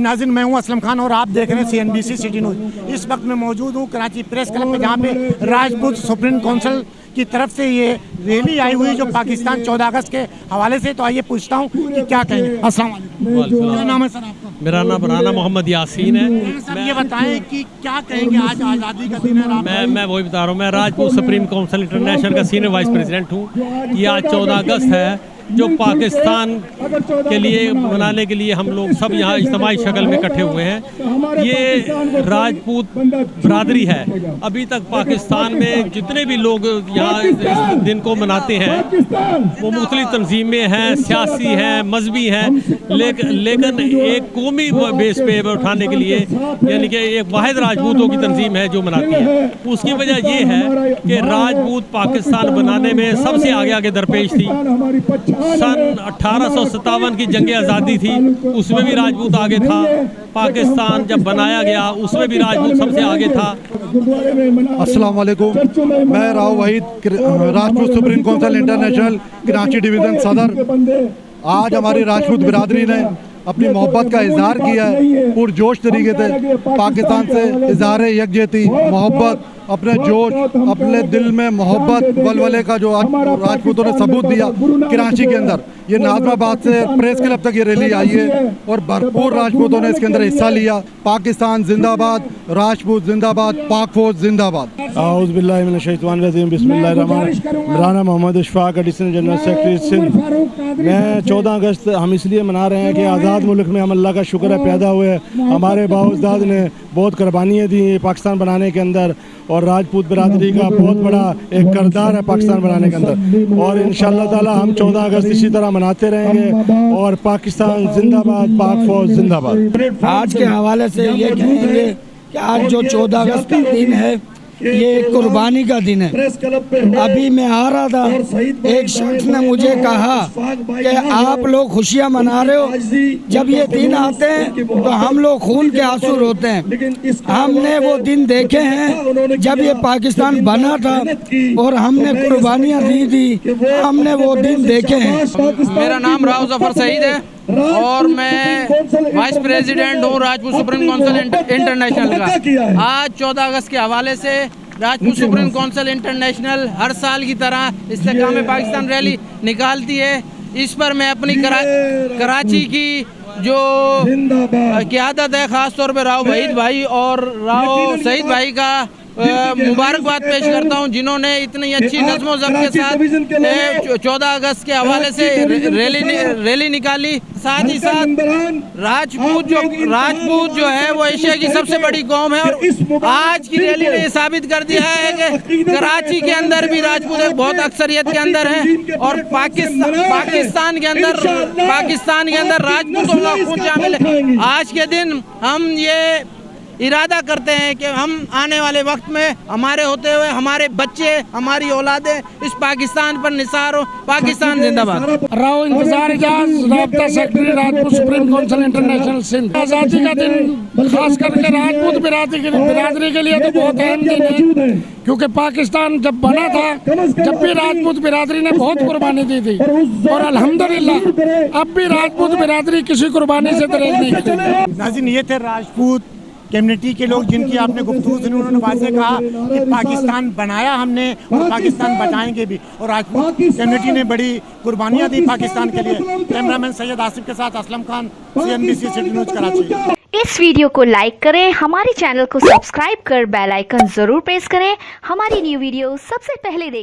नाज़रीन, मैं हूं असलम खान और आप देख रहे हैं CNBC सिटी न्यूज़। इस वक्त मैं मौजूद हूं कराची प्रेस क्लब में, जहां पे राजपूत सुप्रीम काउंसिल की तरफ से ये रैली आई हुई जो पाकिस्तान 14 अगस्त के हवाले से। तो आइए पूछता हूं कि क्या कहेंगे। अस्सलाम वालेकुम, क्या नाम है सर आपका? मेरा नाम राना मोहम्मद यासीन है। सर ये बताएं कि क्या कहेंगे, आज आज़ादी का दिन है। मैं वही बता रहा हूँ, मैं राजपूत सुप्रीम काउंसिल इंटरनेशनल का सीनियर वाइस प्रेसिडेंट हूँ। ये आज 14 अगस्त है जो पाकिस्तान के लिए मनाने के लिए हम लोग सब यहाँ इज्तिमाई शक्ल में इकट्ठे हुए हैं। ये राजपूत बरादरी है। अभी तक पाकिस्तान में जितने भी लोग यहाँ इस दिन को मनाते हैं वो मुख्तलिफ तंजीमें हैं, सियासी हैं, मजहबी हैं, लेकिन एक कौमी बेस पे उठाने के लिए यानी कि एक वाहिद राजपूतों की तंजीम है जो मनाती है। उसकी वजह ये है कि राजपूत पाकिस्तान बनाने में सबसे आगे आगे दरपेश थी। सन 1857 की जंग आज़ादी थी, उसमें भी राजपूत आगे था। पाकिस्तान जब बनाया गया उसमें भी राजपूत सबसे आगे था। अस्सलाम वालेकुम, मैं Rao Waheed, Rajput supreme council international Karachi division सदर। आज हमारी राजपूत बिरादरी ने अपनी मोहब्बत का इजहार किया है पुरजोश तरीके से। पाकिस्तान से इजहार यकजहती, मोहब्बत, अपने जोश, अपने दिल में मोहब्बत वलवले का जो आज राजपूतों ने सबूत दिया कराची के अंदर। ये नाज़माबाद से प्रेस क्लब तक ये रैली आई है और भरपूर राजपूतों ने इसके अंदर हिस्सा लिया। पाकिस्तान जिंदाबाद, राजपूत जिंदाबाद, पाक फौज जिंदाबाद। आऊज़ बिल्लाहि मिनश शैतानिर रजीम, बिस्मिल्लाहिर रहमानिर रहीम। Rana Mohammad Ishfaq, additional general secretary Sindh. मैं 14 अगस्त हम इसलिए मना रहे हैं कि आज़ाद मुल्क में हम अल्लाह का शुक्र है पैदा हुए। हमारे बाउज़दाद ने बहुत कुर्बानियाँ दी पाकिस्तान बनाने के अंदर, और राजपूत बिरादरी का बहुत बड़ा एक किरदार है पाकिस्तान बनाने के अंदर। और इंशाअल्लाह ताला हम 14 अगस्त इसी तरह मनाते रहेंगे। और पाकिस्तान जिंदाबाद, पाक फौज जिंदाबाद। आज के हवाले से ये कहेंगे कि आज जो 14 अगस्त का दिन है ये कुर्बानी का दिन है। अभी मैं आ रहा था, एक शख्स ने मुझे कहा कि आप लोग खुशियाँ मना रहे हो, जब ये दिन आते हैं तो हम लोग खून के आंसू रोते हैं। हमने वो दिन देखे हैं जब ये पाकिस्तान बना था और हमने कुर्बानियाँ दी थी, हमने वो दिन देखे हैं। मेरा नाम राव जफर सईद है और मैं वाइस प्रेसिडेंट हूँ राजपूत सुप्रीम काउंसिल इंटरनेशनल का। आज 14 अगस्त के हवाले से राजपूत सुप्रीम काउंसिल इंटरनेशनल हर साल की तरह इस्तेकाम पाकिस्तान रैली निकालती है। इस पर मैं अपनी कराची की जो क़यादत है, ख़ास तौर पर राव वहीद भाई और राव सईद भाई का मुबारकबाद पेश करता हूं, जिन्होंने इतनी अच्छी नज़्म व ज़ब्त के साथ 14 अगस्त के हवाले से रैली निकाली। साथ ही साथ राजपूत जो है वो एशिया की सबसे बड़ी कौम है और आज की रैली ने साबित कर दिया है कि कराची के अंदर भी राजपूत एक बहुत अक्सरियत के अंदर है और पाकिस्तान के अंदर राजपूतों का खून शामिल है। आज के दिन हम ये इरादा करते हैं कि हम आने वाले वक्त में हमारे होते हुए हमारे बच्चे, हमारी औलादें इस पाकिस्तान पर निसार हो। पाकिस्तान जिंदाबाद। राव इंतजार इजाज, राब्ता secretary Rajput supreme council international Sindh. आज़ादी का दिन खास करके राजपूत बिरादरी के लिए तो बहुत अहम दिन है, क्योंकि पाकिस्तान जब बना था जब भी राजपूत बिरादरी ने बहुत कुर्बानी दी थी और अल्हम्दुलिल्लाह अब भी राजपूत बिरादरी किसी कुर्बानी से दरेज नहीं करती। नाज़रीन, ये थे राजपूत कम्युनिटी के लोग जिनकी आपने गुफ्तगू सुनी। उन्होंने वाज़ेह कहा कि पाकिस्तान बनाया हमने और पाकिस्तान बचाएंगे भी, और राजपूत कम्युनिटी ने बड़ी कुर्बानियाँ दी पाकिस्तान के लिए। कैमरामैन सैयद आसिफ के साथ Aslam Khan, CNBC city news Karachi. इस वीडियो को लाइक करें, हमारे चैनल को सब्सक्राइब कर बेल आइकन जरूर प्रेस करें। हमारी न्यू वीडियो सबसे पहले देखें।